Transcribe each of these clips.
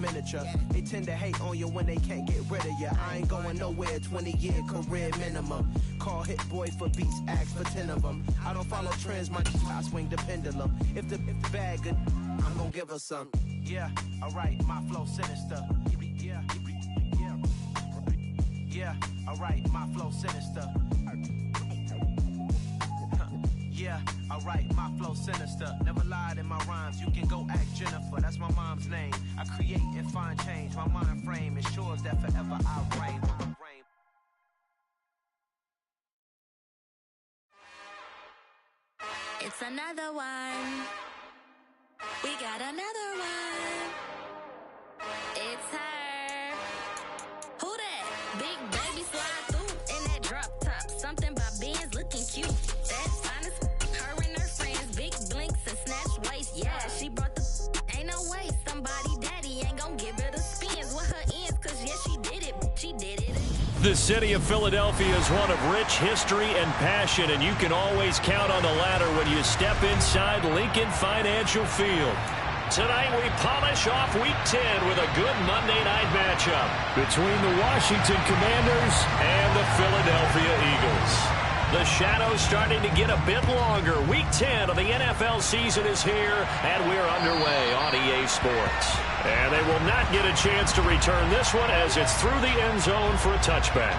miniature. They tend to hate on you when they can't get rid of you. I ain't going nowhere, 20-year career minimum. Call Hit Boy for beats, ask for 10 of them. I don't follow trends, my I swing the pendulum. If the bag good, I'm gonna give her some. Yeah, alright, my flow sinister. Yeah, alright, my flow sinister. Yeah, alright, my flow sinister. Never lied in my rhymes, you can go ask Jennifer. That's my mom's name. I create and find change. My mind frame ensures that forever I reign. It's another one. We got another one. It's her. Who that? Big baby slide through in that drop top. Something by Benz looking cute. That's honest. Her and her friends, big blinks and snatch waist. Yeah, she brought the. Ain't no way somebody daddy ain't gonna give her the spins with her ends. Cause yeah, she did it. She did it. The city of Philadelphia is one of rich history and passion, and you can always count on the latter when you step inside Lincoln Financial Field. Tonight we polish off Week 10 with a good Monday night matchup between the Washington Commanders and the Philadelphia Eagles. The shadow's starting to get a bit longer. Week 10 of the NFL season is here, and we're underway on EA Sports. And they will not get a chance to return this one as it's through the end zone for a touchback.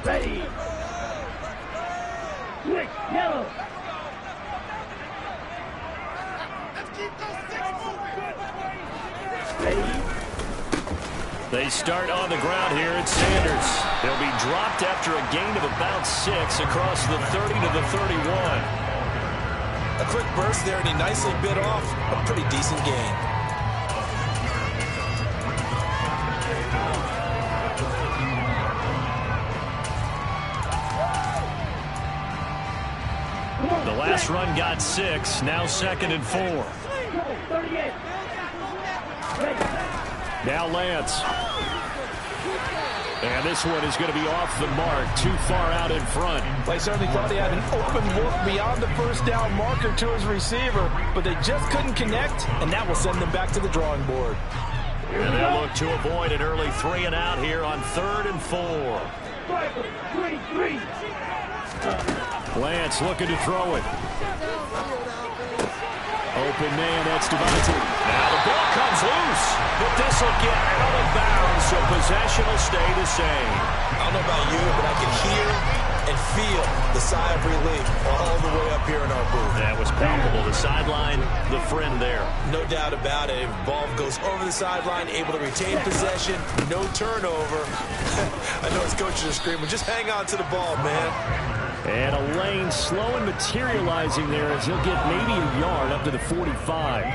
Ready. Switch, yellow. They start on the ground here at Sanders. They'll be dropped after a gain of about 6 across the 30 to the 31. A quick burst there, and he nicely bit off a pretty decent gain. The last run got 6, now 2nd and 4. Now Lance. And this one is going to be off the mark, too far out in front. They certainly thought he had an open look beyond the first down marker to his receiver, but they just couldn't connect, and that will send them back to the drawing board. And they'll look to avoid an early 3 and out here on 3rd and 4. Lance looking to throw it. Open man, that's Devontae. Now the ball comes loose, but this will get out of bounds, so possession will stay the same. I don't know about you, but I can hear and feel the sigh of relief all the way up here in our booth. That was palpable. The sideline, the friend there. No doubt about it. Ball goes over the sideline, able to retain possession, no turnover. I know his coaches are screaming, just hang on to the ball, man. And a lane slow and materializing there as he'll get maybe a yard up to the 45.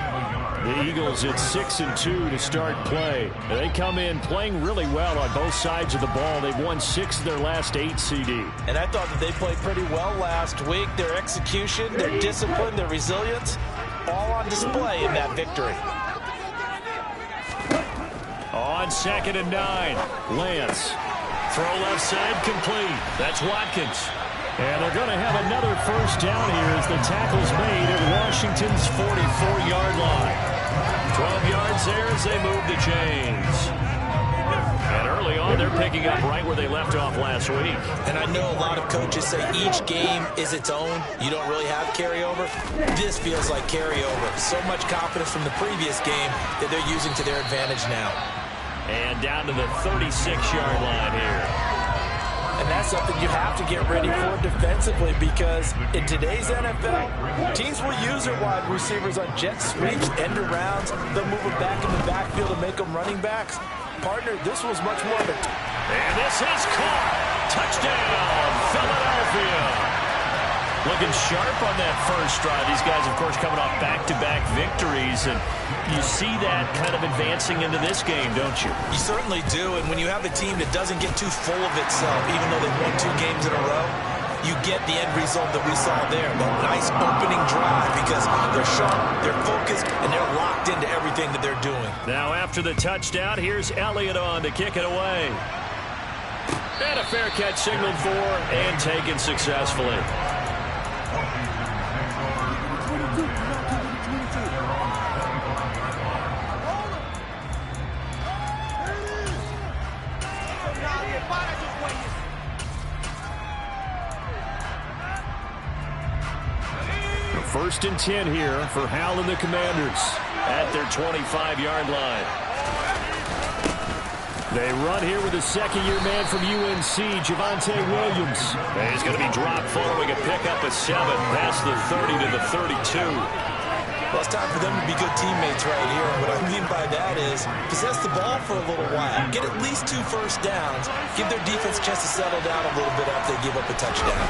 The Eagles at 6-2 to start play. They come in playing really well on both sides of the ball. They've won 6 of their last 8 CD. And I thought that they played pretty well last week. Their execution, their discipline, their resilience, all on display in that victory. On 2nd and 9, Lance. Throw left side complete. That's Watkins. And they're going to have another first down here as the tackle's made at Washington's 44-yard line. 12 yards there as they move the chains. And early on, they're picking up right where they left off last week. And I know a lot of coaches say each game is its own. You don't really have carryover. This feels like carryover. So much confidence from the previous game that they're using to their advantage now. And down to the 36-yard line here. And that's something you have to get ready for defensively, because in today's NFL, teams will use their wide receivers on jet sweeps, end arounds. They'll move them back in the backfield to make them running backs. Partner, this was much more of a... And this is caught. Touchdown, Philadelphia. Looking sharp on that first drive. These guys, of course, coming off back-to-back victories, and you see that kind of advancing into this game, don't you? You certainly do, and when you have a team that doesn't get too full of itself, even though they've won 2 games in a row, you get the end result that we saw there, that nice opening drive, because they're sharp, they're focused, and they're locked into everything that they're doing. Now after the touchdown, here's Elliott on to kick it away. And a fair catch signaled for and taken successfully. First and 10 here for Hal and the Commanders at their 25-yard line. They run here with a second-year man from UNC, Javonte Williams. And he's going to be dropped following a pickup of 7 past the 30 to the 32. Well, it's time for them to be good teammates right here. And what I mean by that is possess the ball for a little while. Get at least 2 first downs. Give their defense a chance to settle down a little bit after they give up a touchdown.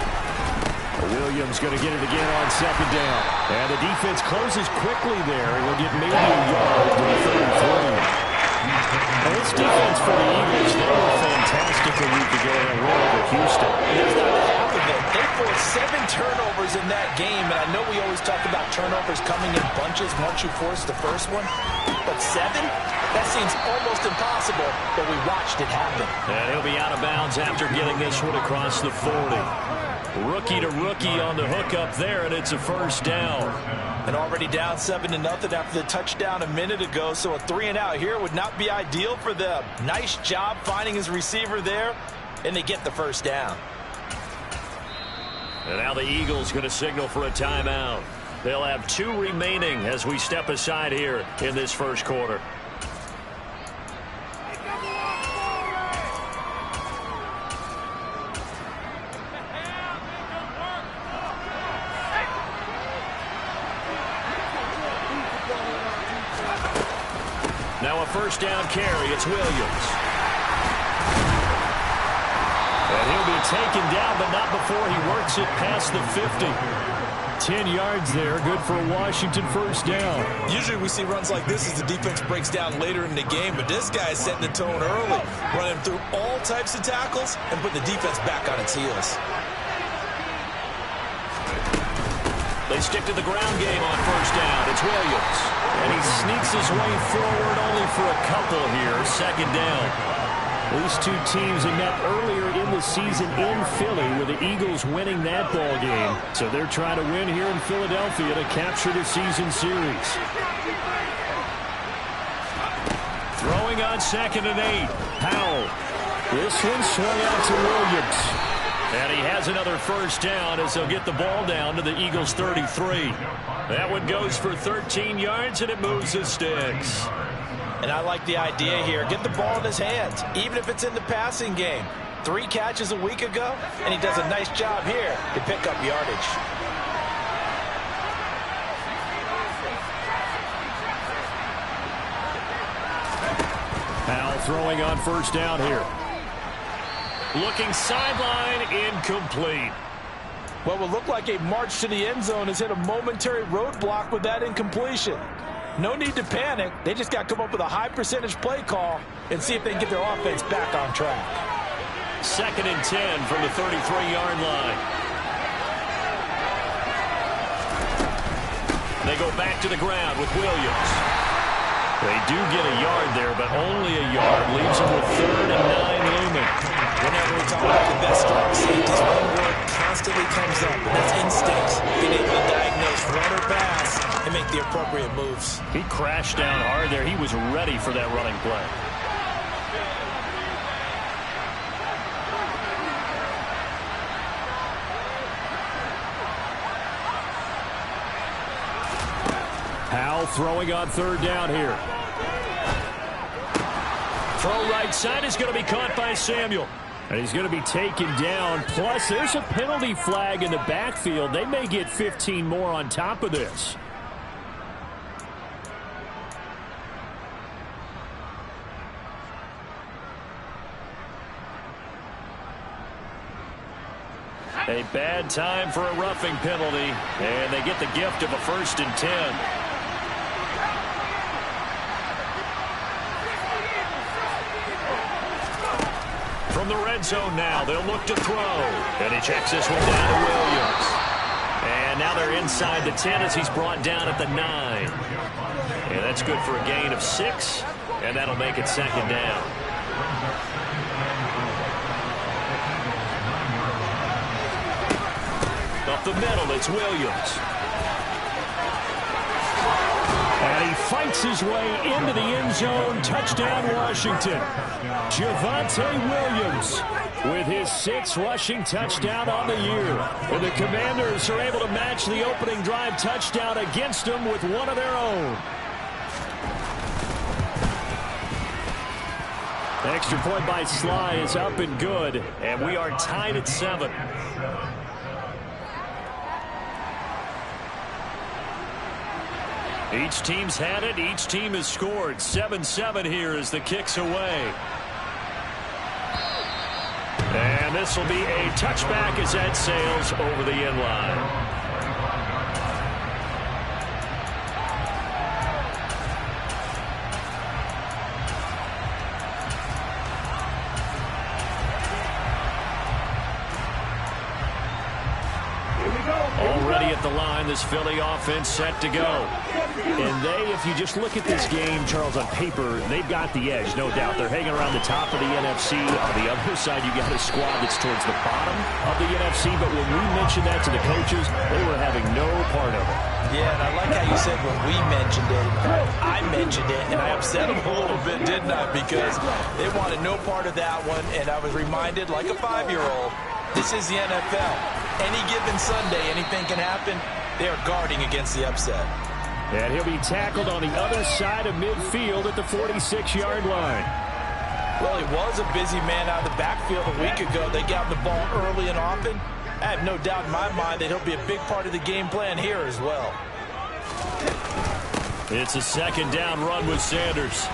Williams going to get it again on second down. And the defense closes quickly there. And will get maybe a yard to the 33. And this defense for the Eagles, they were fantastic a week ago in a roll over Houston. That's not half of it. They forced 7 turnovers in that game. And I know we always talk about turnovers coming in bunches once you force the first one. But 7? That seems almost impossible, but we watched it happen. And he'll be out of bounds after getting this one across the 40. Rookie to rookie on the hook up there, and it's a first down. And already down 7-0 after the touchdown a minute ago, so a 3-and-out here would not be ideal for them. Nice job finding his receiver there, and they get the first down. And now the Eagles going to signal for a timeout. They'll have 2 remaining as we step aside here in this first quarter. Now a first down carry. It's Williams. And he'll be taken down, but not before he works it past the 50. 10 yards there. Good for a Washington first down. Usually we see runs like this as the defense breaks down later in the game, but this guy is setting the tone early, running through all types of tackles and putting the defense back on its heels. They stick to the ground game on first down. It's Williams. And he sneaks his way forward only for a couple here. Second down. These 2 teams had met earlier in the season in Philly with the Eagles winning that ball game. So they're trying to win here in Philadelphia to capture the season series. Throwing on 2nd and 8. Powell. This one swung out to Williams. And he has another first down as they'll get the ball down to the Eagles' 33. That one goes for 13 yards, and it moves the sticks. And I like the idea here. Get the ball in his hands, even if it's in the passing game. 3 catches a week ago, and he does a nice job here to pick up yardage. Powell throwing on first down here. Looking sideline, incomplete. What will look like a march to the end zone has hit a momentary roadblock with that incompletion. No need to panic. They just got to come up with a high percentage play call and see if they can get their offense back on track. 2nd and 10 from the 33-yard line. They go back to the ground with Williams. They do get a yard there, but only a yard. Leaves them with 3rd and 9 looming. Whenever we talk about the best strong safeties, one word constantly comes up, and that's instincts. Being able to diagnose run or pass and make the appropriate moves. He crashed down hard there. He was ready for that running play. Powell throwing on 3rd down here. Throw right side is going to be caught by Samuel. And he's going to be taken down. Plus, there's a penalty flag in the backfield. They may get 15 more on top of this. A bad time for a roughing penalty. And they get the gift of a 1st and 10. From the red zone now, they'll look to throw. And he checks this one down to Williams. And And now they're inside the 10 as he's brought down at the 9. And that's good for a gain of 6, and that'll make it second down. Up the middle, it's Williams. And he fights his way into the end zone. Touchdown, Washington. Javonte Williams with his 6th rushing touchdown on the year. And the Commanders are able to match the opening drive touchdown against them with one of their own. Extra point by Sly is up and good, and we are tied at 7. Each team's had it. Each team has scored. 7-7 here as the kick's away. And this will be a touchback as that sails over the end line. Already at the line, this Philly offense set to go. And if you just look at this game, Charles, on paper, they've got the edge, no doubt. They're hanging around the top of the NFC. On the other side, you got a squad that's towards the bottom of the NFC. But when we mentioned that to the coaches, they were having no part of it. Yeah, and I like how you said when we mentioned it. I mentioned it, and I upset them a little bit, didn't I? Because they wanted no part of that one, and I was reminded, like a 5-year-old, this is the NFL. Any given Sunday, anything can happen. They are guarding against the upset. And he'll be tackled on the other side of midfield at the 46-yard line. Well, he was a busy man out of the backfield a week ago. They got the ball early and often. I have no doubt in my mind that he'll be a big part of the game plan here as well. It's a second down run with Sanders.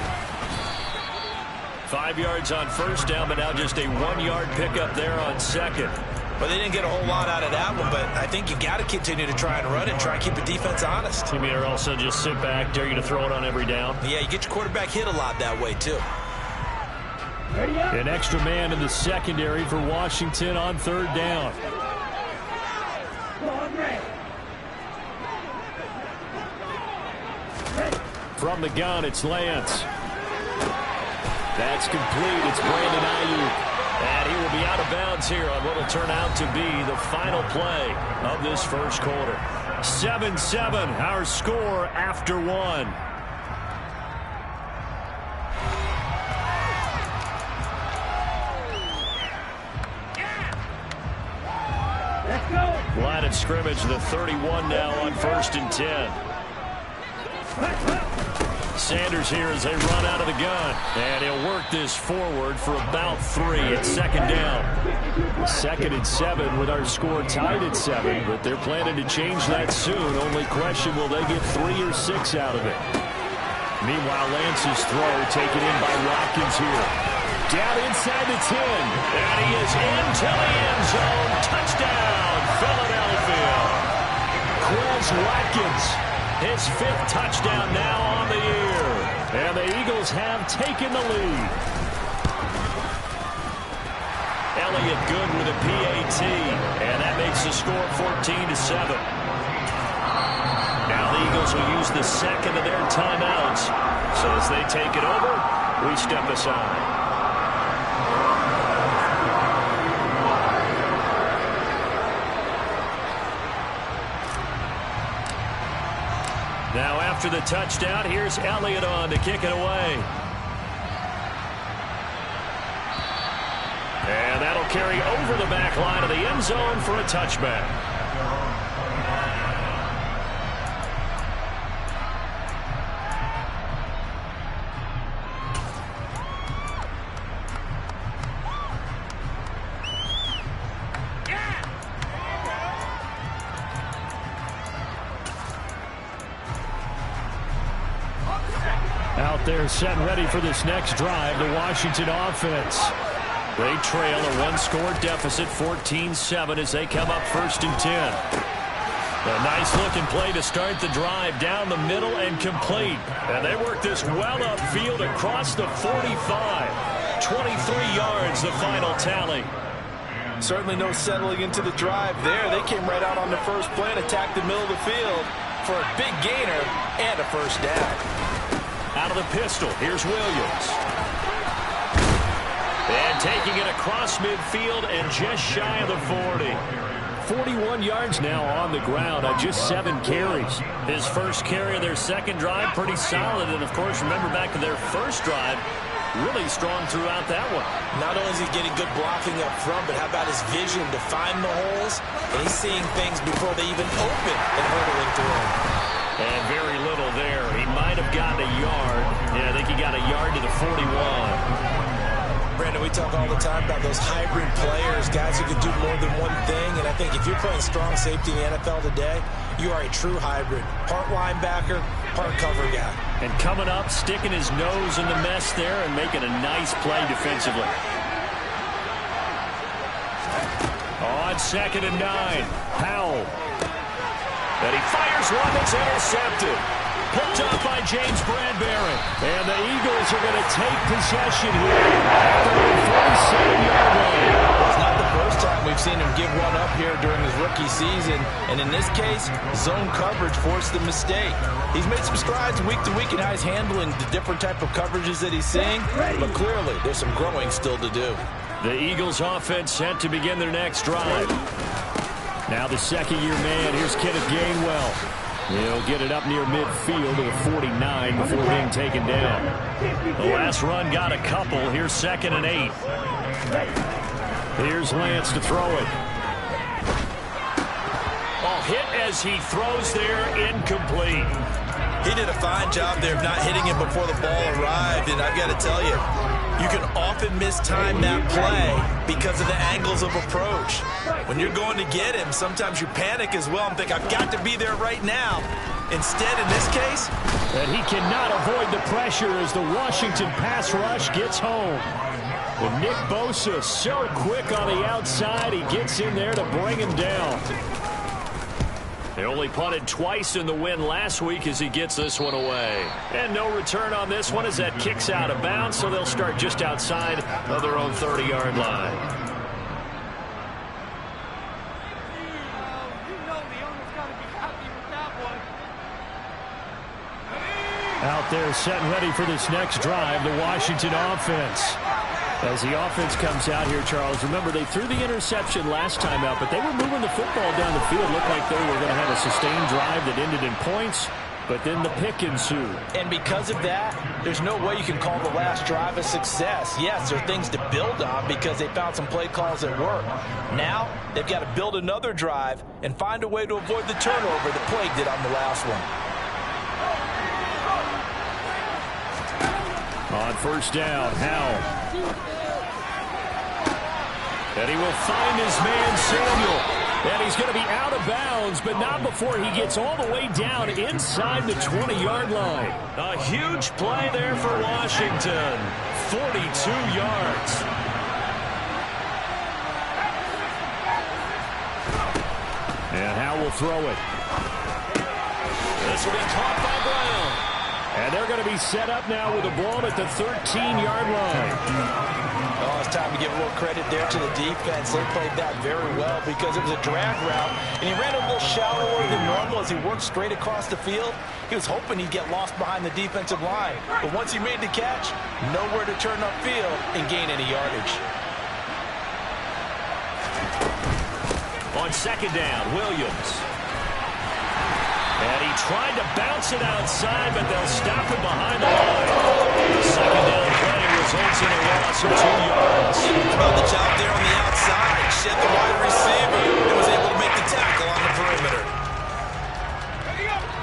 5 yards on first down, but now just a 1-yard pickup there on second. Well, they didn't get a whole lot out of that one, but I think you got to continue to try and run and try and keep the defense honest. You mean or also just sit back, dare you to throw it on every down? Yeah, you get your quarterback hit a lot that way, too. An extra man in the secondary for Washington on third down. From the gun, it's Lance. That's complete. It's Brandon Ayuk. And he will be out of bounds here on what will turn out to be the final play of this first quarter. 7-7, our score after 1. Let's go. Line of scrimmage, the 31 now on 1st and 10. Sanders here as they run out of the gun. And he'll work this forward for about 3 at second down. 2nd and 7 with our score tied at 7, but they're planning to change that soon. Only question, will they get 3 or 6 out of it? Meanwhile, Lance's throw taken in by Watkins here. Down inside the 10. And he is into the end zone. Touchdown, Philadelphia. Quez Watkins. His 5th touchdown now on the year. And the Eagles have taken the lead. Elliott good with a PAT. And that makes the score 14-7. Now the Eagles will use the second of their timeouts. So as they take it over, we step aside. Now after the touchdown, here's Elliott on to kick it away. And that'll carry over the back line of the end zone for a touchback. Out there set and ready for this next drive, the Washington offense. They trail a one-score deficit, 14-7, as they come up 1st and 10. A nice-looking play to start the drive down the middle and complete. And they work this well upfield across the 45. 23 yards, the final tally. Certainly no settling into the drive there. They came right out on the first play and attacked the middle of the field for a big gainer and a first down. Out of the pistol, here's Williams. And taking it across midfield and just shy of the 40. 41 yards now on the ground on just 7 carries. His first carry of their second drive, pretty solid. And, of course, remember back to their first drive, really strong throughout that one. Not only is he getting good blocking up front, but how about his vision to find the holes? And he's seeing things before they even open and hurdling through them. And very little there. He might have gotten a yard. Yeah, I think he got a yard to the 41. Brandon, we talk all the time about those hybrid players, guys who can do more than one thing. And I think if you're playing strong safety in the NFL today, you are a true hybrid. Part linebacker, part cover guy. And coming up, sticking his nose in the mess there and making a nice play defensively. On 2nd and 9, Powell. And he fires one that's intercepted. Picked off by James Bradbury. And the Eagles are going to take possession here after the 47-yard line. It's not the first time we've seen him give one up here during his rookie season. And in this case, zone coverage forced the mistake. He's made some strides week to week in how he's handling the different type of coverages that he's seeing. But clearly, there's some growing still to do. The Eagles offense set to begin their next drive. Now the second-year man, here's Kenneth Gainwell. He'll get it up near midfield to the 49 before being taken down. The last run got a couple. Here's 2nd and 8. Here's Lance to throw it. Oh, hit as he throws there, incomplete. He did a fine job there of not hitting it before the ball arrived, and I've got to tell you, you can often mistime that play because of the angles of approach. When you're going to get him, sometimes you panic as well and think, I've got to be there right now. Instead, in this case, and he cannot avoid the pressure as the Washington pass rush gets home. And Nick Bosa so quick on the outside, he gets in there to bring him down. They only punted twice in the win last week as he gets this one away. And no return on this one as that kicks out of bounds, so they'll start just outside of their own 30-yard line. Out there set and ready for this next drive, the Washington offense. As the offense comes out here, Charles, remember they threw the interception last time out, but they were moving the football down the field. Looked like they were going to have a sustained drive that ended in points, but then the pick ensued. And because of that, there's no way you can call the last drive a success. Yes, there are things to build on because they found some play calls that work. Now, they've got to build another drive and find a way to avoid the turnover that plagued it on the last one. On first down, Howell. And he will find his man, Samuel. And he's going to be out of bounds, but not before he gets all the way down inside the 20-yard line. A huge play there for Washington. 42 yards. And Howell will throw it. This will be caught by Brown. And they're going to be set up now with a ball at the 13-yard line. Oh, it's time to give a little credit there to the defense. They played that very well because it was a drag route, and he ran a little shallower than normal as he worked straight across the field. He was hoping he'd get lost behind the defensive line, but once he made the catch, nowhere to turn upfield and gain any yardage. On second down, Williams. And he tried to bounce it outside, but they'll stop him behind the line. The second down play results in a loss of 2 yards. Well, the job there on the outside. Shed the wide receiver and was able to make the tackle on the perimeter.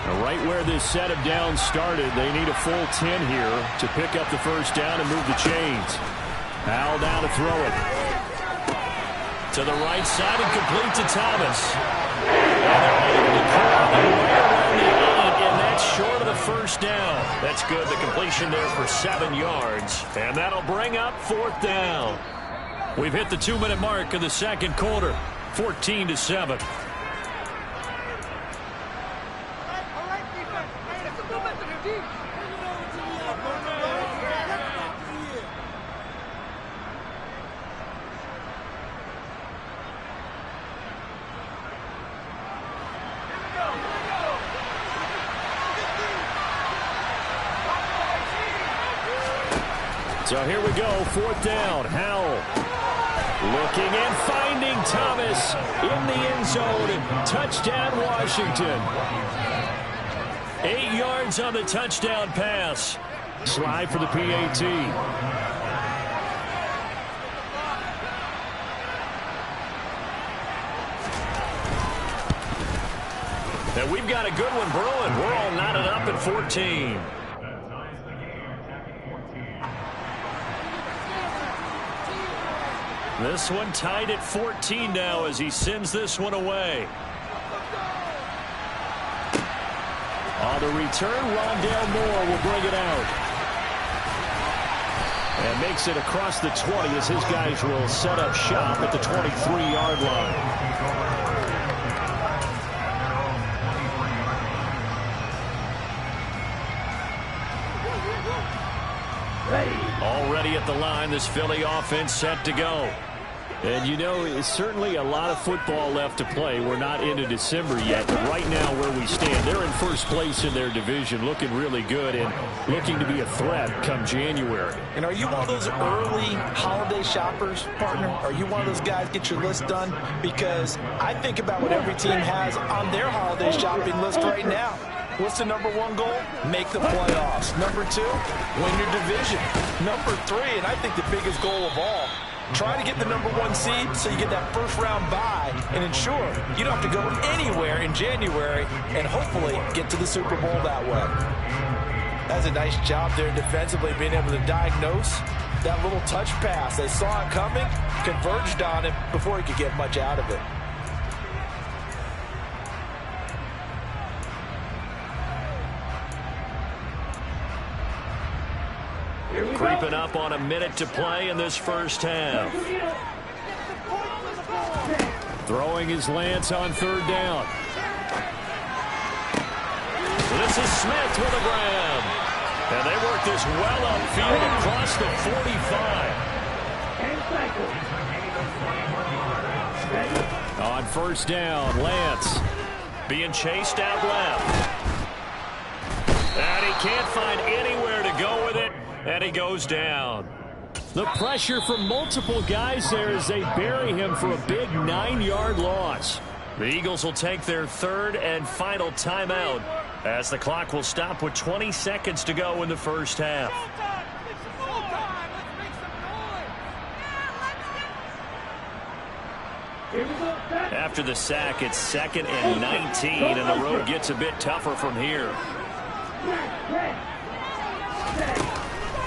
Now, right where this set of downs started, they need a full 10 here to pick up the first down and move the chains. Howell down to throw it. To the right side and complete to Thomas. And they're able to pull out the way around the 8, and that's short of the first down. That's good. The completion there for 7 yards. And that'll bring up fourth down. We've hit the 2-minute mark of the second quarter. 14-7. So here we go, 4th down. Howell looking and finding Thomas in the end zone. Touchdown, Washington. 8 yards on the touchdown pass. Slide for the PAT. And we've got a good one brewing. We're all knotted up at 14. This one tied at 14 now as he sends this one away. On the return, Rondale Moore will bring it out. And makes it across the 20 as his guys will set up shop at the 23-yard line. Already at the line, this Philly offense set to go. And you know, it's certainly a lot of football left to play. We're not into December yet, but right now where we stand, they're in first place in their division, looking really good and looking to be a threat come January. And are you one of those early holiday shoppers, partner? Are you one of those guys get your list done? Because I think about what every team has on their holiday shopping list right now. What's the number 1 goal? Make the playoffs. Number 2, win your division. Number 3, and I think the biggest goal of all, try to get the number 1 seed so you get that first-round bye and ensure you don't have to go anywhere in January and hopefully get to the Super Bowl that way. That's a nice job there defensively, being able to diagnose that little touch pass. They saw it coming, converged on it before he could get much out of it. Creeping up on a minute to play in this first half. Throwing his Lance on 3rd down. This is Smith with a grab. And they work this well upfield across the 45. On 1st down, Lance being chased out left. And he can't find anywhere to go with it. And he goes down. The pressure from multiple guys there as they bury him for a big 9-yard loss. The Eagles will take their 3rd and final timeout as the clock will stop with 20 seconds to go in the first half. After the sack, it's 2nd and 19, and the road gets a bit tougher from here.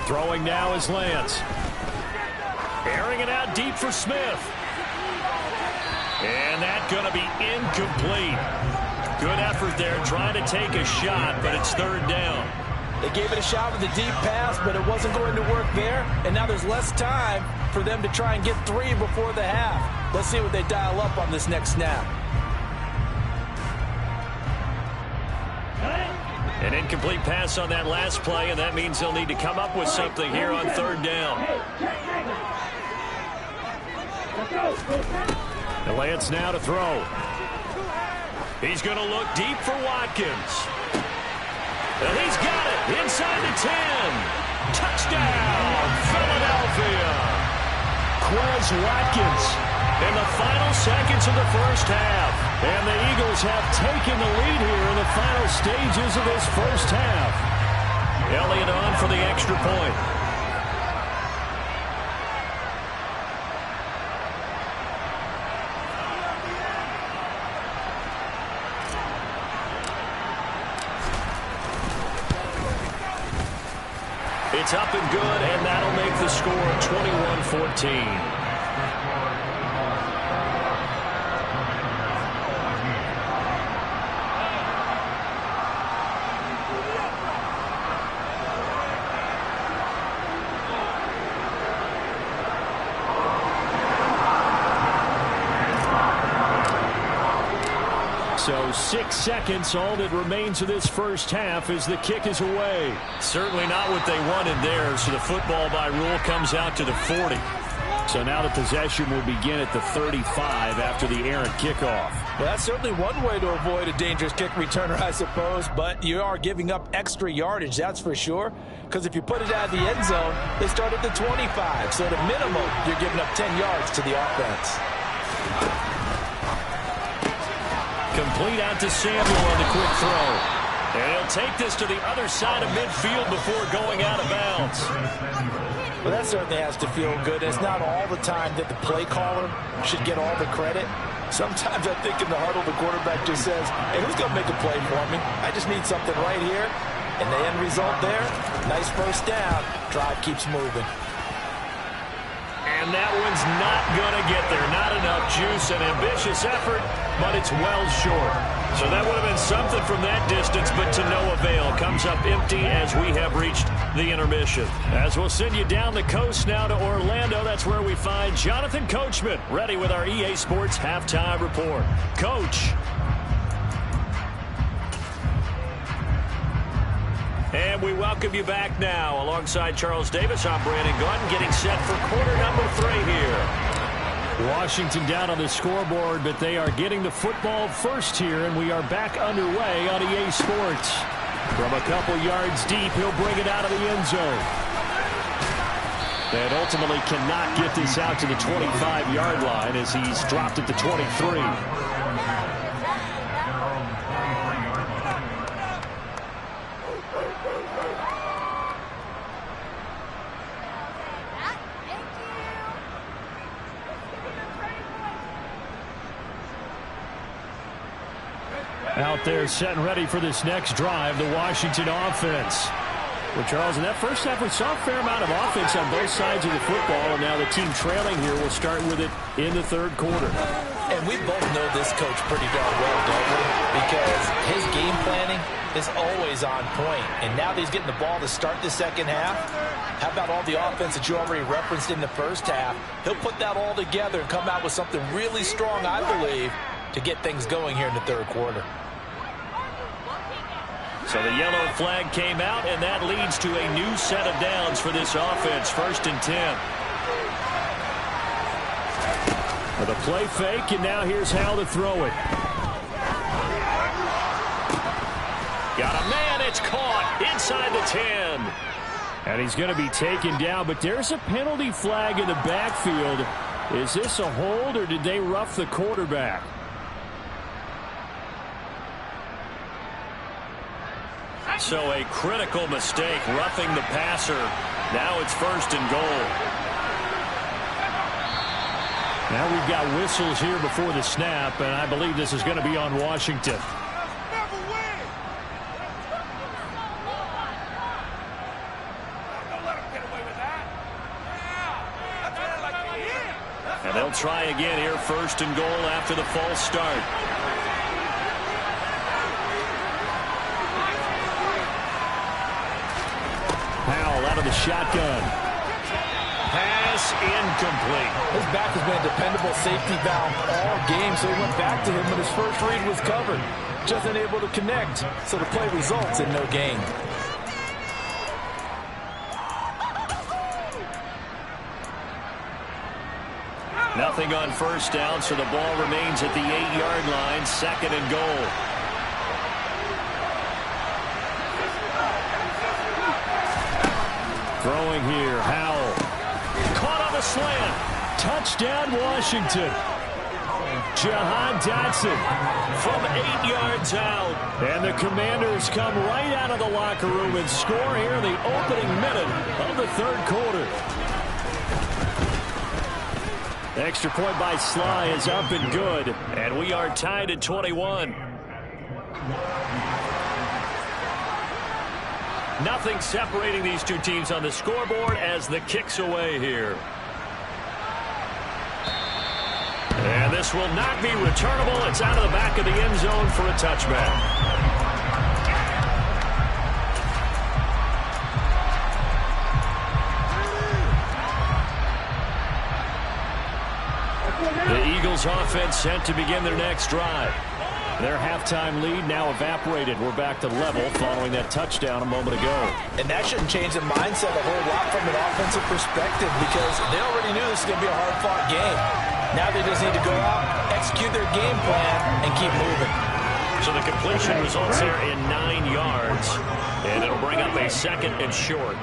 Throwing now is Lance. Airing it out deep for Smith. And that's going to be incomplete. Good effort there trying to take a shot, but it's 3rd down. They gave it a shot with a deep pass, but it wasn't going to work there. And now there's less time for them to try and get 3 before the half. Let's see what they dial up on this next snap. An incomplete pass on that last play, and that means they'll need to come up with something here on 3rd down. And Lance now to throw. He's going to look deep for Watkins. And he's got it inside the 10. Touchdown, Philadelphia. Quez Watkins in the final seconds of the first half. And the Eagles have taken the lead here in the final stages of this first half. Elliott on for the extra point. It's up and good, and that'll make the score 21-14. So 6 seconds, all that remains of this first half as the kick is away. Certainly not what they wanted there, so the football by rule comes out to the 40. So now the possession will begin at the 35 after the errant kickoff. Well, that's certainly one way to avoid a dangerous kick returner, I suppose, but you are giving up extra yardage, that's for sure, because if you put it out of the end zone, they start at the 25, so at a minimum, you're giving up 10 yards to the offense. Complete out to Samuel on the quick throw. And he'll take this to the other side of midfield before going out of bounds. Well, that certainly has to feel good. It's not all the time that the play caller should get all the credit. Sometimes I think in the huddle, the quarterback just says, hey, who's going to make a play for me? I just need something right here. And the end result there, nice first down. Drive keeps moving. And that one's not going to get there. Not enough juice. An ambitious effort, but it's well short. So that would have been something from that distance, but to no avail. Comes up empty as we have reached the intermission. As we'll send you down the coast now to Orlando, that's where we find Jonathan Coachman, ready with our EA Sports Halftime Report. Coach. And we welcome you back now. Alongside Charles Davis, I'm Brandon Gaudin, getting set for quarter number 3 here. Washington down on the scoreboard, but they are getting the football first here, and we are back underway on EA Sports. From a couple yards deep, he'll bring it out of the end zone. And ultimately cannot get this out to the 25-yard line as he's dropped at the 23. Out there set and ready for this next drive, the Washington offense. Well, Charles, in that first half, we saw a fair amount of offense on both sides of the football, and now the team trailing here will start with it in the third quarter. And we both know this coach pretty darn well, don't we? Because his game planning is always on point. And now that he's getting the ball to start the second half, how about all the offense that you already referenced in the first half? He'll put that all together and come out with something really strong, I believe, to get things going here in the third quarter. So the yellow flag came out, and that leads to a new set of downs for this offense. 1st and 10. With a play fake, and now here's Hal to throw it. Got a man, it's caught inside the 10. And he's going to be taken down, but there's a penalty flag in the backfield. Is this a hold, or did they rough the quarterback? So a critical mistake, roughing the passer. Now it's 1st and goal. Now we've got whistles here before the snap, and I believe this is going to be on Washington. And they'll try again here, 1st and goal after the false start. Powell out of the shotgun. Pass incomplete. His back has been a dependable safety valve all game, so he went back to him when his first read was covered. Just unable to connect, so the play results in no gain. Nothing on 1st down, so the ball remains at the 8-yard line, 2nd and goal. Throwing here, Howell. Caught on the slant. Touchdown, Washington. Jahan Dotson from 8 yards out. And the Commanders come right out of the locker room and score here in the opening minute of the third quarter. The extra point by Sly is up and good. And we are tied at 21. Nothing separating these two teams on the scoreboard as the kick's away here. And this will not be returnable. It's out of the back of the end zone for a touchback. The Eagles offense set to begin their next drive. Their halftime lead now evaporated. We're back to level following that touchdown a moment ago. And that shouldn't change the mindset a whole lot from an offensive perspective because they already knew this was going to be a hard-fought game. Now they just need to go out, execute their game plan, and keep moving. So the completion results there in 9 yards, and it'll bring up a 2nd and short.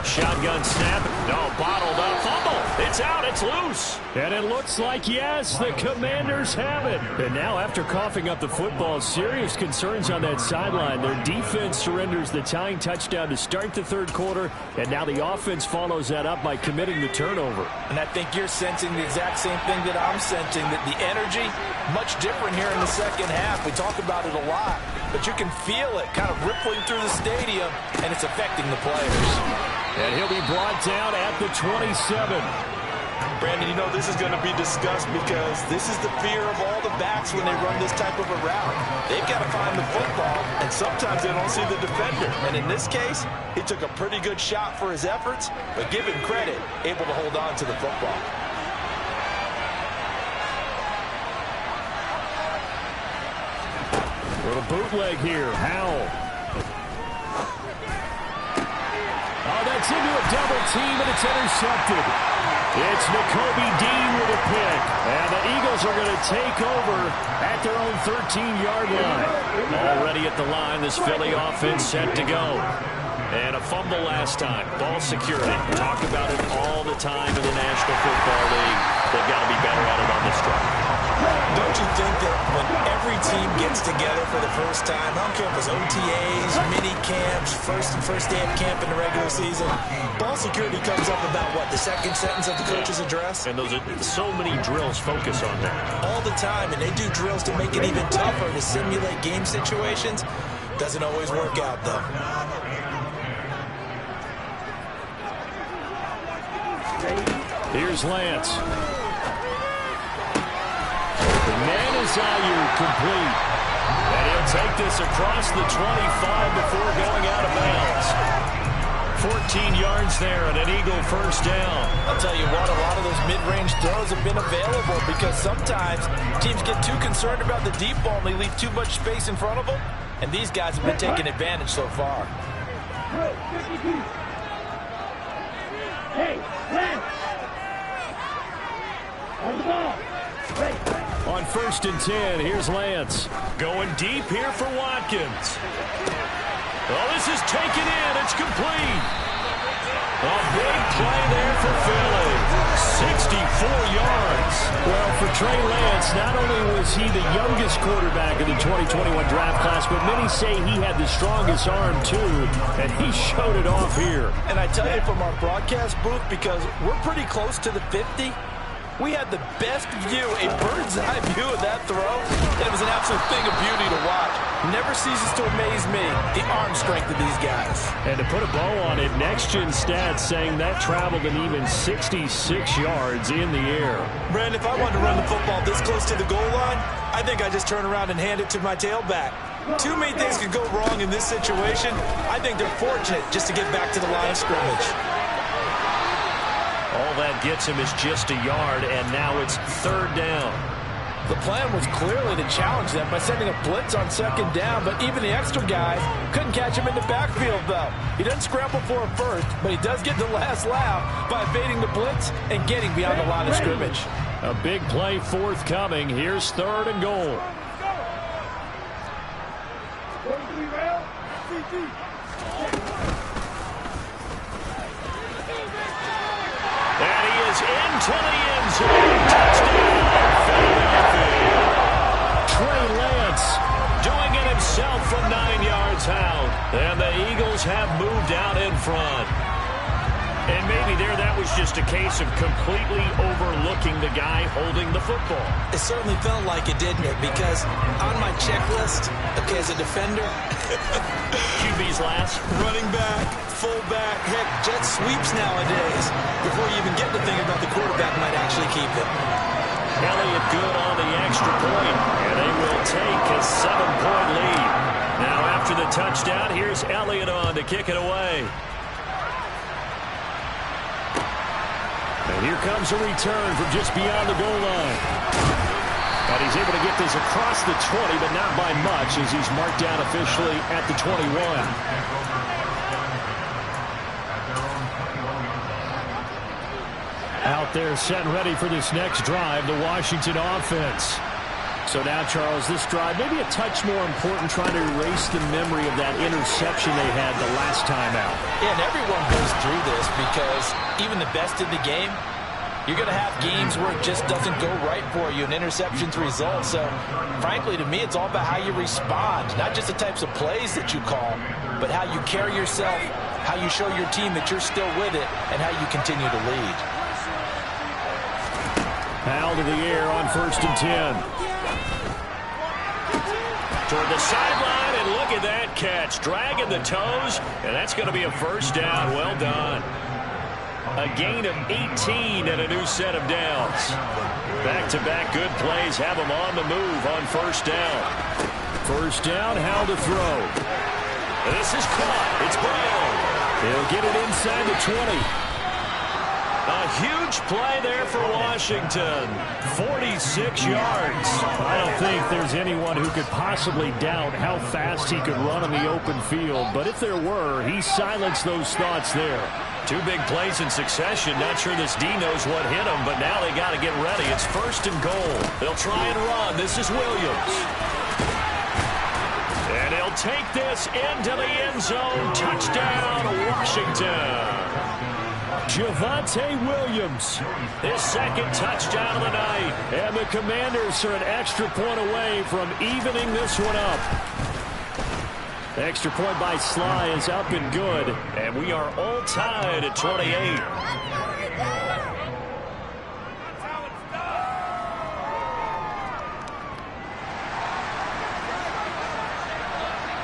Shotgun snap. No, bottled up. Fumble. It's out. It's loose. And it looks like, yes, the Commanders have it. And now after coughing up the football, serious concerns on that sideline. Their defense surrenders the tying touchdown to start the 3rd quarter, and now the offense follows that up by committing the turnover. And I think you're sensing the exact same thing that I'm sensing, that the energy, much different here in the 2nd half. We talk about it a lot, but you can feel it kind of rippling through the stadium, and it's affecting the players. And he'll be brought down at the 27. Brandon, you know this is going to be discussed because this is the fear of all the backs when they run this type of a route. They've got to find the football, and sometimes they don't see the defender. And in this case, he took a pretty good shot for his efforts, but give him credit, able to hold on to the football. Little bootleg here. Howell. Oh, that's into a double team, and it's intercepted. It's Nakobe Dean with a pick. And the Eagles are going to take over at their own 13-yard line. Already at the line, this Philly offense set to go. And a fumble last time. Ball security. Talk about it all the time in the National Football League. They've got to be better at it on this drive. Don't you think that when every team gets together for the first time, I don't care if it's OTAs, mini camps, first day of camp in the regular season, ball security comes up about what, the 2nd sentence of the coach's address? And those are so many drills focus on that. All the time, and they do drills to make it even tougher to simulate game situations. Doesn't always work out, though. Here's Lance. Manazayu complete. And he'll take this across the 25 before going out of bounds. 14 yards there and an Eagle first down. I'll tell you what, a lot of those mid-range throws have been available because sometimes teams get too concerned about the deep ball and they leave too much space in front of them. And these guys have been taking advantage so far. Hey, Lance! On the ball! On 1st and 10, here's Lance. Going deep here for Watkins. Oh, this is taken in. It's complete. A big play there for Philly. 64 yards. Well, for Trey Lance, not only was he the youngest quarterback in the 2021 draft class, but many say he had the strongest arm, too, and he showed it off here. And I tell you from our broadcast booth, because we're pretty close to the 50, we had the best view, a bird's-eye view of that throw, and it was an absolute thing of beauty to watch. Never ceases to amaze me, the arm strength of these guys. And to put a bow on it, next-gen stats saying that traveled an even 66 yards in the air. Brandon, if I wanted to run the football this close to the goal line, I think I just turn around and hand it to my tailback. Too many things could go wrong in this situation. I think they're fortunate just to get back to the line of scrimmage. All that gets him is just a yard, and now it's 3rd down. The plan was clearly to challenge them by sending a blitz on 2nd down, but even the extra guys couldn't catch him in the backfield, though. He doesn't scramble for him first, but he does get the last laugh by evading the blitz and getting beyond the line of scrimmage. A big play forthcoming. Here's 3rd and goal. And he is into the end zone. Touchdown, Philadelphia. Trey Lance doing it himself from 9 yards out. And the Eagles have moved out in front. And maybe there that was just a case of completely overlooking the guy holding the football. It certainly felt like it, didn't it? Because on my checklist, okay, as a defender, QB's last. running back, fullback, heck, jet sweeps nowadays. Before you even get to thinking about the quarterback might actually keep it. Elliott good on the extra point, and they will take a 7-point lead. Now after the touchdown, here's Elliott on to kick it away. And here comes a return from just beyond the goal line. And he's able to get this across the 20, but not by much, as he's marked down officially at the 21. Out there set and ready for this next drive, the Washington offense. So now, Charles, this drive maybe a touch more important, trying to erase the memory of that interception they had the last time out. Yeah, and everyone goes through this because even the best in the game, you're going to have games where it just doesn't go right for you, and interceptions result. So, frankly, to me, it's all about how you respond, not just the types of plays that you call, but how you carry yourself, how you show your team that you're still with it, and how you continue to lead. Powell to the air on 1st and 10. Toward the sideline, and look at that catch. Dragging the toes, and that's going to be a first down. Well done. A gain of 18 and a new set of downs. Back-to-back good plays have him on the move on 1st down. 1st down, Howell to throw. This is caught. It's Brown. He'll get it inside the 20. A huge play there for Washington. 46 yards. I don't think there's anyone who could possibly doubt how fast he could run on the open field. But if there were, he silenced those thoughts there. 2 big plays in succession. Not sure this D knows what hit him, but now they got to get ready. It's 1st and goal. They'll try and run. This is Williams. And he'll take this into the end zone. Touchdown, Washington. Javonte Williams, his 2nd touchdown of the night. And the Commanders are an extra point away from evening this one up. Extra point by Sly is up and good. And we are all tied at 28.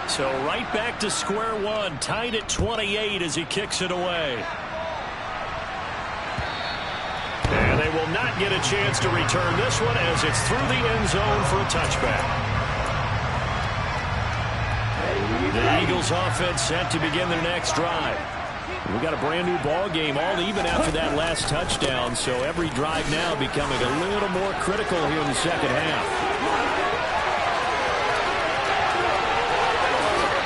So right back to square one, tied at 28 as he kicks it away. And they will not get a chance to return this one as it's through the end zone for a touchback. The Eagles offense set to begin their next drive. We got a brand new ball game, all even after that last touchdown, so every drive now becoming a little more critical here in the second half.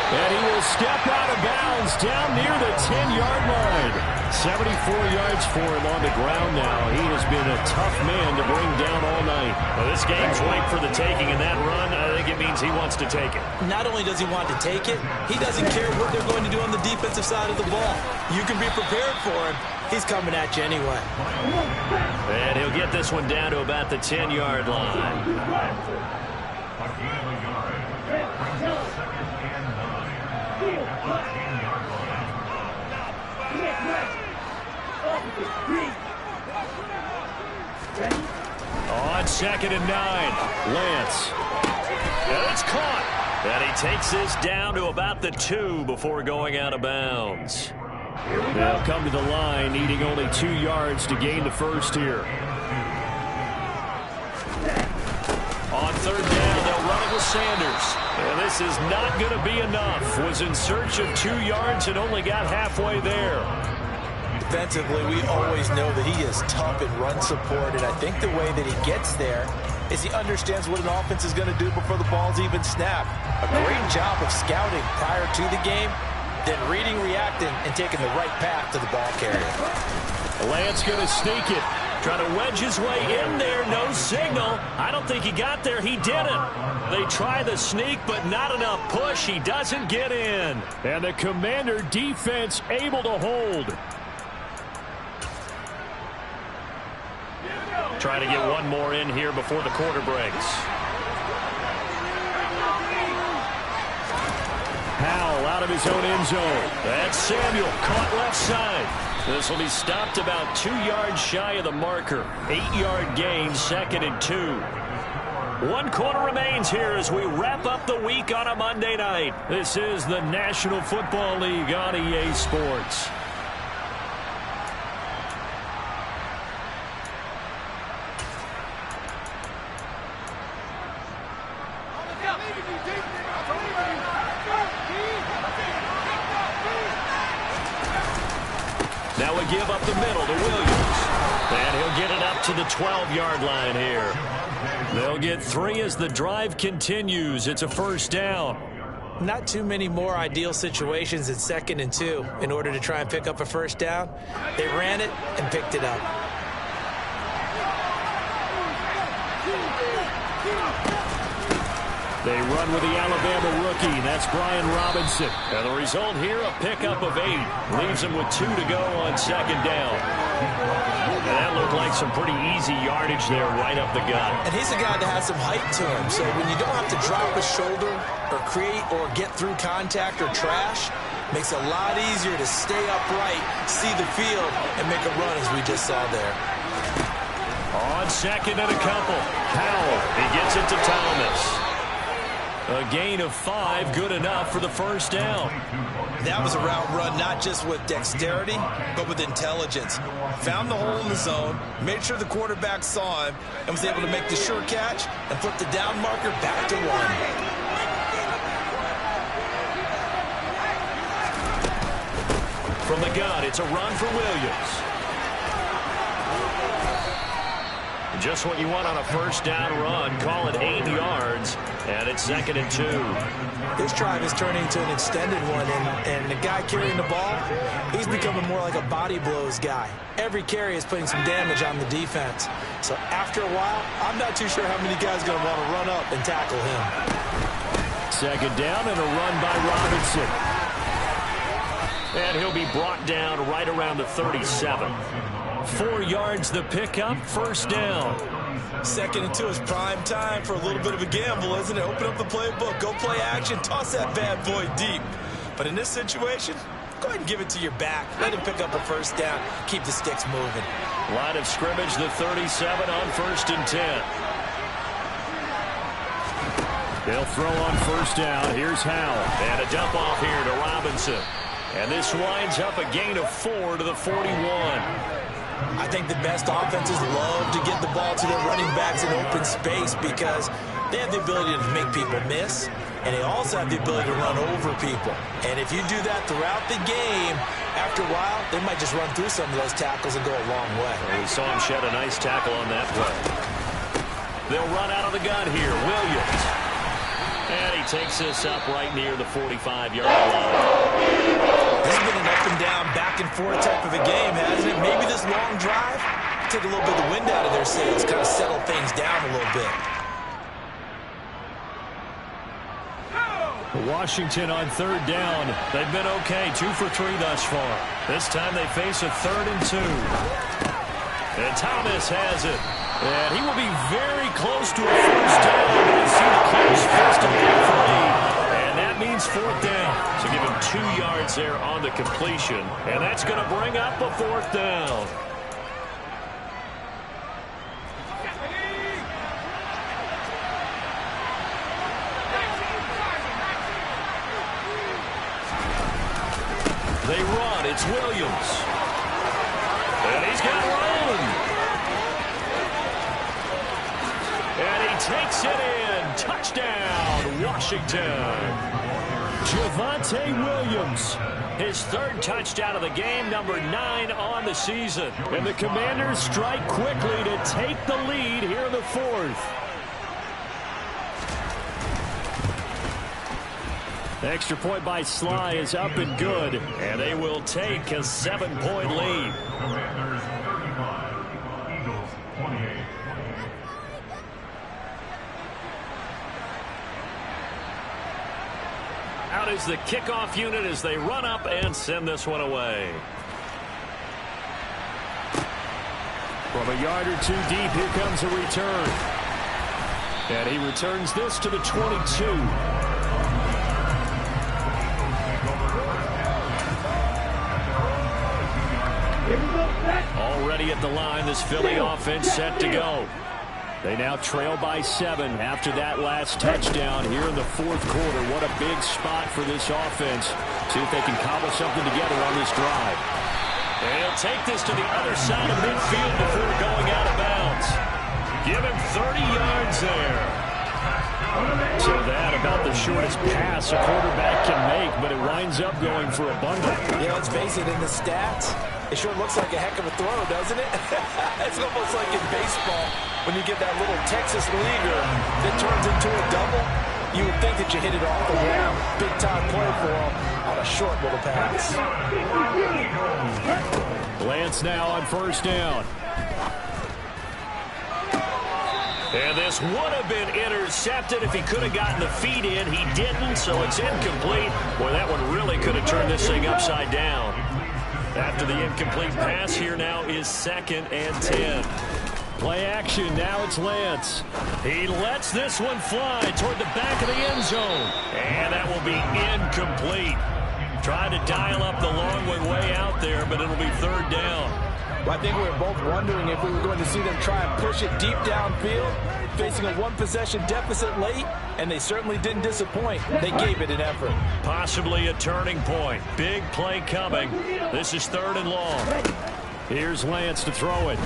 And he will step out of bounds down near the 10-yard line. 74 yards for him on the ground now. He has been a tough man to bring down all night. Well, this game's ripe for the taking, and that run, I think it means he wants to take it. Not only does he want to take it, he doesn't care what they're going to do on the defensive side of the ball. You can be prepared for him. He's coming at you anyway. And he'll get this one down to about the 10-yard line. On 2nd and 9, Lance. And it's caught. And he takes this down to about the 2 before going out of bounds. They'll come to the line, needing only 2 yards to gain the first here. On 3rd down, they'll run it with Sanders. And this is not going to be enough. Was in search of 2 yards and only got halfway there. Defensively, we always know that he is tough in run support, and I think the way that he gets there is he understands what an offense is going to do before the ball's even snapped. A great job of scouting prior to the game, then reading, reacting, and taking the right path to the ball carrier. Lance going to sneak it. Trying to wedge his way in there. No signal. I don't think he got there. He didn't. They try the sneak, but not enough push. He doesn't get in. And the Commander defense able to hold. Trying to get one more in here before the quarter breaks. Powell out of his own end zone. That's Samuel caught left side. This will be stopped about 2 yards shy of the marker. 8-yard gain, 2nd and 2. 1 quarter remains here as we wrap up the week on a Monday night. This is the National Football League on EA Sports. Now we give up the middle to Williams. And he'll get it up to the 12-yard line here. They'll get 3 as the drive continues. It's a first down. Not too many more ideal situations in 2nd and 2 in order to try and pick up a first down. They ran it and picked it up. They run with the Alabama rookie. That's Brian Robinson. And the result here, a pickup of 8. Leaves him with 2 to go on 2nd down. And that looked like some pretty easy yardage there right up the gut. And he's a guy that has some height to him. So when you don't have to drop a shoulder or create or get through contact or trash, makes it a lot easier to stay upright, see the field, and make a run as we just saw there. On 2nd and a couple. Howell, he gets it to Thomas. A gain of 5, good enough for the first down. That was a route run not just with dexterity, but with intelligence. Found the hole in the zone, made sure the quarterback saw him, and was able to make the sure catch and flip the down marker back to 1. From the gun, it's a run for Williams. Just what you want on a first down run. Call it 8 yards, and it's 2nd and 2. This drive is turning into an extended one, and the guy carrying the ball, he's becoming more like a body blows guy. Every carry is putting some damage on the defense. So after a while, I'm not too sure how many guys are going to want to run up and tackle him. 2nd down and a run by Robinson. And he'll be brought down right around the 37. 4 yards the pickup, first down. 2nd and 2 is prime time for a little bit of a gamble, isn't it? Open up the playbook, go play action, toss that bad boy deep. But in this situation, go ahead and give it to your back. Let him pick up a first down, keep the sticks moving. Line of scrimmage, the 37 on 1st and 10. They'll throw on first down. Here's Howell. And a dump off here to Robinson. And this winds up a gain of 4 to the 41. I think the best offenses love to get the ball to their running backs in open space because they have the ability to make people miss, and they also have the ability to run over people. And if you do that throughout the game, after a while, they might just run through some of those tackles and go a long way. And we saw him shed a nice tackle on that play. They'll run out of the gun here. Williams. And he takes this up right near the 45-yard line. This has been an up and down, back and forth type of a game, hasn't it? Maybe this long drive take a little bit of the wind out of their sails, kind of settle things down a little bit. Washington on 3rd down. They've been okay, 2 for 3 thus far. This time they face a 3rd and 2. And Thomas has it. And he will be very close to a first down. You see the close fist of the referee. And that means 4th down. So give him 2 yards there on the completion. And that's going to bring up a 4th down. They run. It's Williams. And he's got room. And he takes it in. Touchdown, Washington. Javonte Williams, his 3rd touchdown of the game, number 9 on the season. And the Commanders strike quickly to take the lead here in the 4th. The extra point by Sly is up and good, and they will take a 7-point lead. Out is the kickoff unit as they run up and send this one away. From a yard or 2 deep, here comes a return. And he returns this to the 22. Already at the line, this Philly offense set to go. They now trail by 7 after that last touchdown here in the 4th quarter. What a big spot for this offense. See if they can cobble something together on this drive. And he'll take this to the other side of midfield before going out of bounds. Give him 30 yards there. So that about the shortest pass a quarterback can make, but it winds up going for a bundle. Yeah, let's face it, in the stats, it sure looks like a heck of a throw, doesn't it? It's almost like in baseball when you get that little Texas leaguer that turns into a double. You would think that you hit it off the wall. Big time play for him on a short little pass. Lance now on first down. And this would have been intercepted if he could have gotten the feet in. He didn't, so it's incomplete. Boy, that one really could have turned this thing upside down. After the incomplete pass, here now is 2nd and 10. Play action, now it's Lance. He lets this one fly toward the back of the end zone. And that will be incomplete. Trying to dial up the long one way out there, but it'll be 3rd down. Well, I think we were both wondering if we were going to see them try and push it deep downfield, facing a one-possession deficit late, and they certainly didn't disappoint. They gave it an effort. Possibly a turning point. Big play coming. This is 3rd and long. Here's Lance to throw it.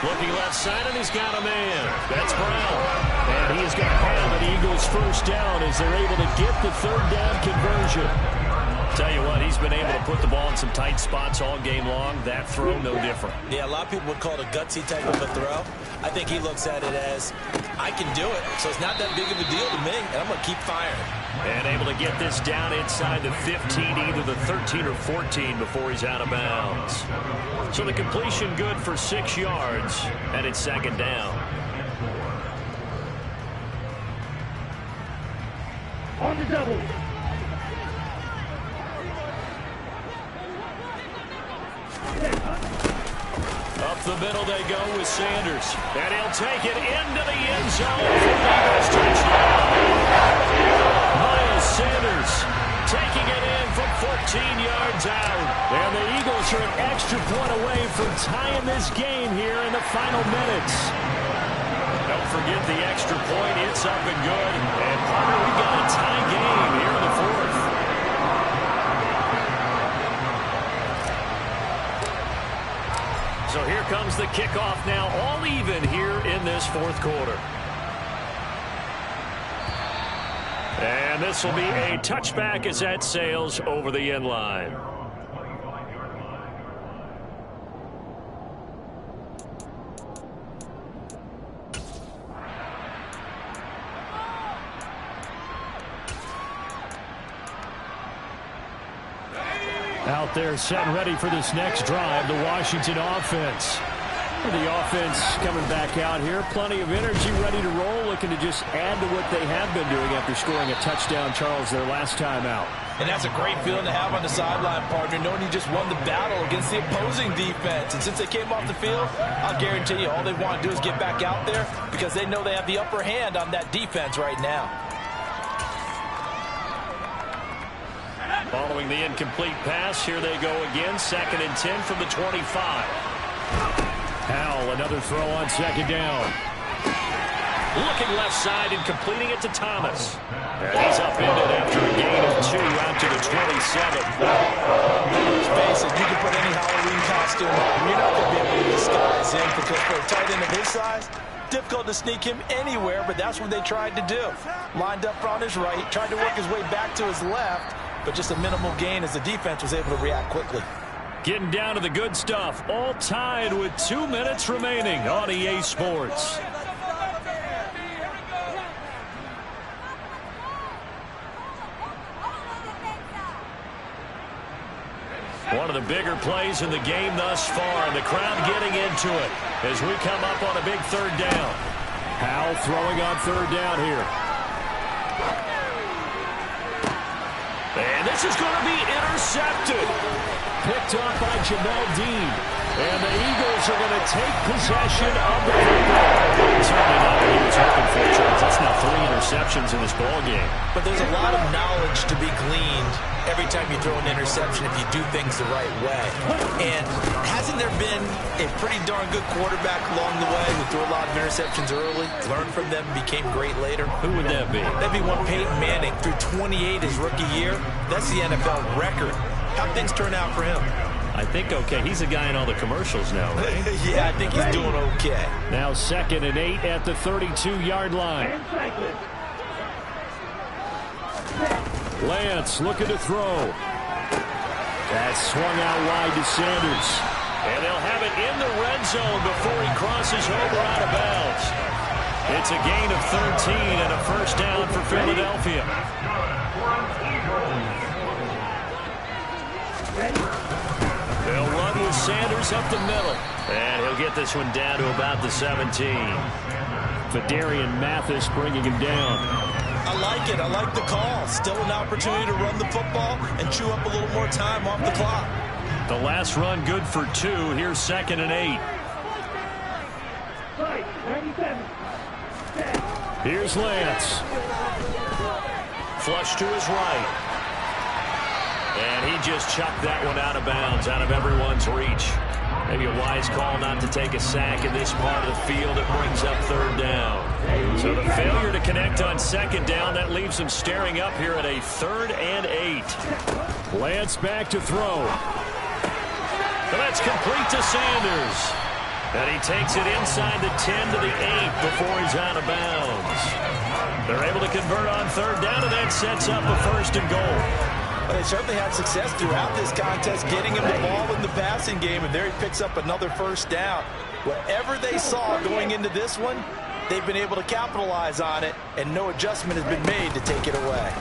Looking left side, and he's got a man. That's Brown. And he's going to have an Eagles first down as they're able to get the 3rd down conversion. Tell you what, he's been able to put the ball in some tight spots all game long. That throw, no different. Yeah, a lot of people would call it a gutsy type of a throw. I think he looks at it as, I can do it, so it's not that big of a deal to me, and I'm going to keep firing. And able to get this down inside the 15, either the 13 or 14 before he's out of bounds. So the completion good for 6 yards, and it's 2nd down. On the double. Up the middle they go with Sanders. And he'll take it into the end zone for the Eagles touchdown. Miles Sanders taking it in from 14 yards out. And the Eagles are an extra point away from tying this game here in the final minutes. Don't forget the extra point. It's up and good. And Parker, we've got a tie game here in the 4th. So here comes the kickoff now, all even here in this 4th quarter. And this will be a touchback as that sails over the end line. Out there set and ready for this next drive, the Washington offense. The offense coming back out here, plenty of energy, ready to roll, looking to just add to what they have been doing after scoring a touchdown, Charles, their last time out. And that's a great feeling to have on the sideline, partner, knowing you just won the battle against the opposing defense. And since they came off the field, I'll guarantee you all they want to do is get back out there because they know they have the upper hand on that defense right now. Following the incomplete pass, here they go again, 2nd and 10 from the 25. Howell, another throw on 2nd down. Looking left side and completing it to Thomas. And he's upended after a gain of 2 out to the 27. Let's face it, you can put any Halloween costume on. You're not going to be able to disguise him because for a tight end of his size, difficult to sneak him anywhere, but that's what they tried to do. Lined up on his right, tried to work his way back to his left, but just a minimal gain as the defense was able to react quickly. Getting down to the good stuff, all tied with 2 minutes remaining on EA Sports. One of the bigger plays in the game thus far, and the crowd getting into it as we come up on a big 3rd down. Howell throwing on 3rd down here. And this is going to be intercepted. Picked off by Jamel Dean. And the Eagles are going to take possession of the football. Certainly not what he was hoping for, Charles. That's now 3 interceptions in this ball game. But there's a lot of knowledge to be gleaned every time you throw an interception if you do things the right way. And hasn't there been a pretty darn good quarterback along the way who threw a lot of interceptions early, learned from them, became great later? Who would that be? That'd be one Peyton Manning. Through 28 his rookie year. That's the NFL record. How'd things turn out for him? I think okay. He's a guy in all the commercials now, right? Yeah, I think he's doing okay. Now 2nd and 8 at the 32-yard line. Lance looking to throw. That's swung out wide to Sanders. And they'll have it in the red zone before he crosses over out of bounds. It's a gain of 13 and a first down for Philadelphia. They'll run with Sanders up the middle. And he'll get this one down to about the 17. Fadarian Mathis bringing him down. I like it. I like the call. Still an opportunity to run the football and chew up a little more time off the clock. The last run good for 2. Here's 2nd and 8. Here's Lance. Flush to his right. And he just chucked that one out of bounds, out of everyone's reach. Maybe a wise call not to take a sack in this part of the field. It brings up 3rd down. So the failure to connect on 2nd down, that leaves him staring up here at a 3rd and 8. Lance back to throw. And that's complete to Sanders. And he takes it inside the 10 to the 8 before he's out of bounds. They're able to convert on 3rd down, and that sets up a 1st and goal. Well, they certainly had success throughout this contest, getting him the ball in the passing game, and there he picks up another 1st down. Whatever they saw going into this one, they've been able to capitalize on it, and no adjustment has been made to take it away.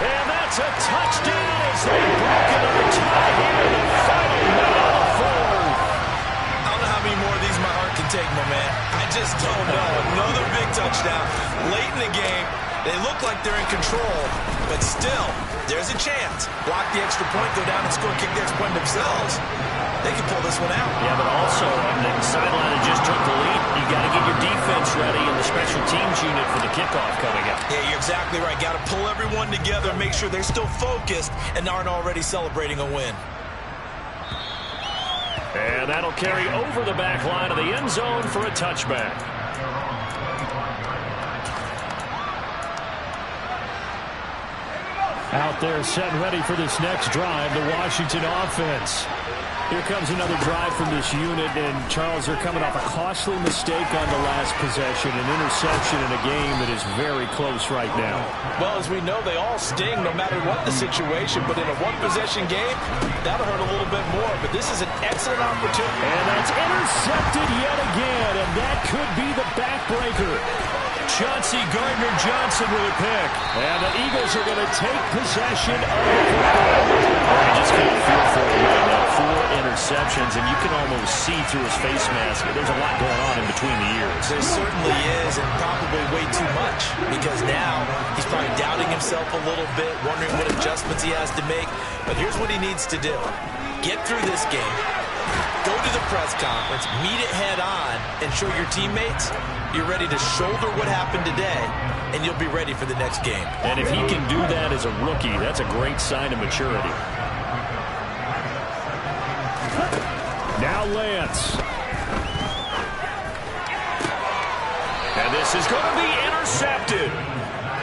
And that's a touchdown as they break another tie here in the final minute of the 4th. I don't know how many more of these my heart can take, my man. I just don't know. Another big touchdown late in the game. They look like they're in control, but still, there's a chance. Block the extra point, go down and score, kick the extra point themselves. They can pull this one out. Yeah, but also on the sideline that just took the lead, you got to get your defense ready in the special teams unit for the kickoff coming up. Yeah, you're exactly right. Got to pull everyone together, make sure they're still focused and aren't already celebrating a win. And that'll carry over the back line of the end zone for a touchback. Out there set and ready for this next drive, the Washington offense. Here comes another drive from this unit, and Charles, they're coming off a costly mistake on the last possession, an interception in a game that is very close right now. Well, as we know, they all sting no matter what the situation, but in a one-possession game, that'll hurt a little bit more, but this is an excellent opportunity. And that's intercepted yet again, and that could be the backbreaker. Chauncey Gardner-Johnson with a pick. And the Eagles are going to take possession of the football. I just can't feel for him right now. 4 interceptions, and you can almost see through his face mask. There's a lot going on in between the ears. There certainly is, and probably way too much, because now he's probably doubting himself a little bit, wondering what adjustments he has to make. But here's what he needs to do. Get through this game. Go to the press conference, meet it head on, and show your teammates you're ready to shoulder what happened today, and you'll be ready for the next game. And if he can do that as a rookie, that's a great sign of maturity. Now Lance. And this is going to be intercepted.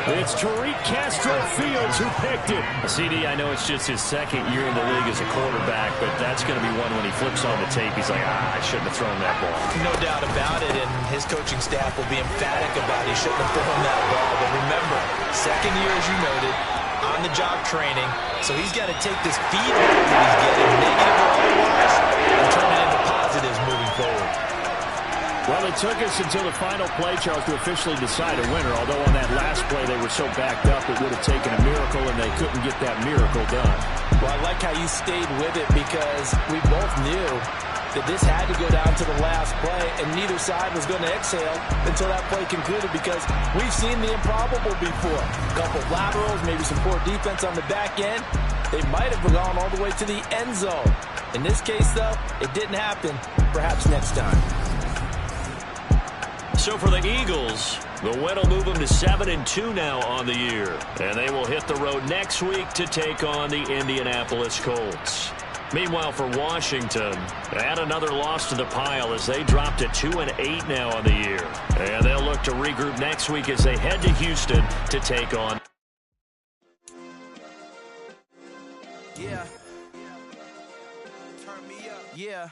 It's Tariq Castro-Fields who picked it. CD, I know it's just his 2nd year in the league as a quarterback, but that's going to be one when he flips on the tape. He's like, I shouldn't have thrown that ball. No doubt about it, and his coaching staff will be emphatic about he shouldn't have thrown that ball. But remember, 2nd year, as you noted, on-the-job training, so he's got to take this feedback that he's getting, negative or otherwise, and turn it into positives moving forward. Well, it took us until the final play, Charles, to officially decide a winner, although on that last play they were so backed up it would have taken a miracle, and they couldn't get that miracle done. Well, I like how you stayed with it, because we both knew that this had to go down to the last play, and neither side was going to exhale until that play concluded, because we've seen the improbable before. A couple of laterals, maybe some poor defense on the back end. They might have gone all the way to the end zone. In this case, though, it didn't happen. Perhaps next time. So for the Eagles, the win will move them to 7-2 now on the year. And they will hit the road next week to take on the Indianapolis Colts. Meanwhile, for Washington, add another loss to the pile as they drop to 2-8 now on the year. And they'll look to regroup next week as they head to Houston to take on. Yeah. Turn me up. Yeah.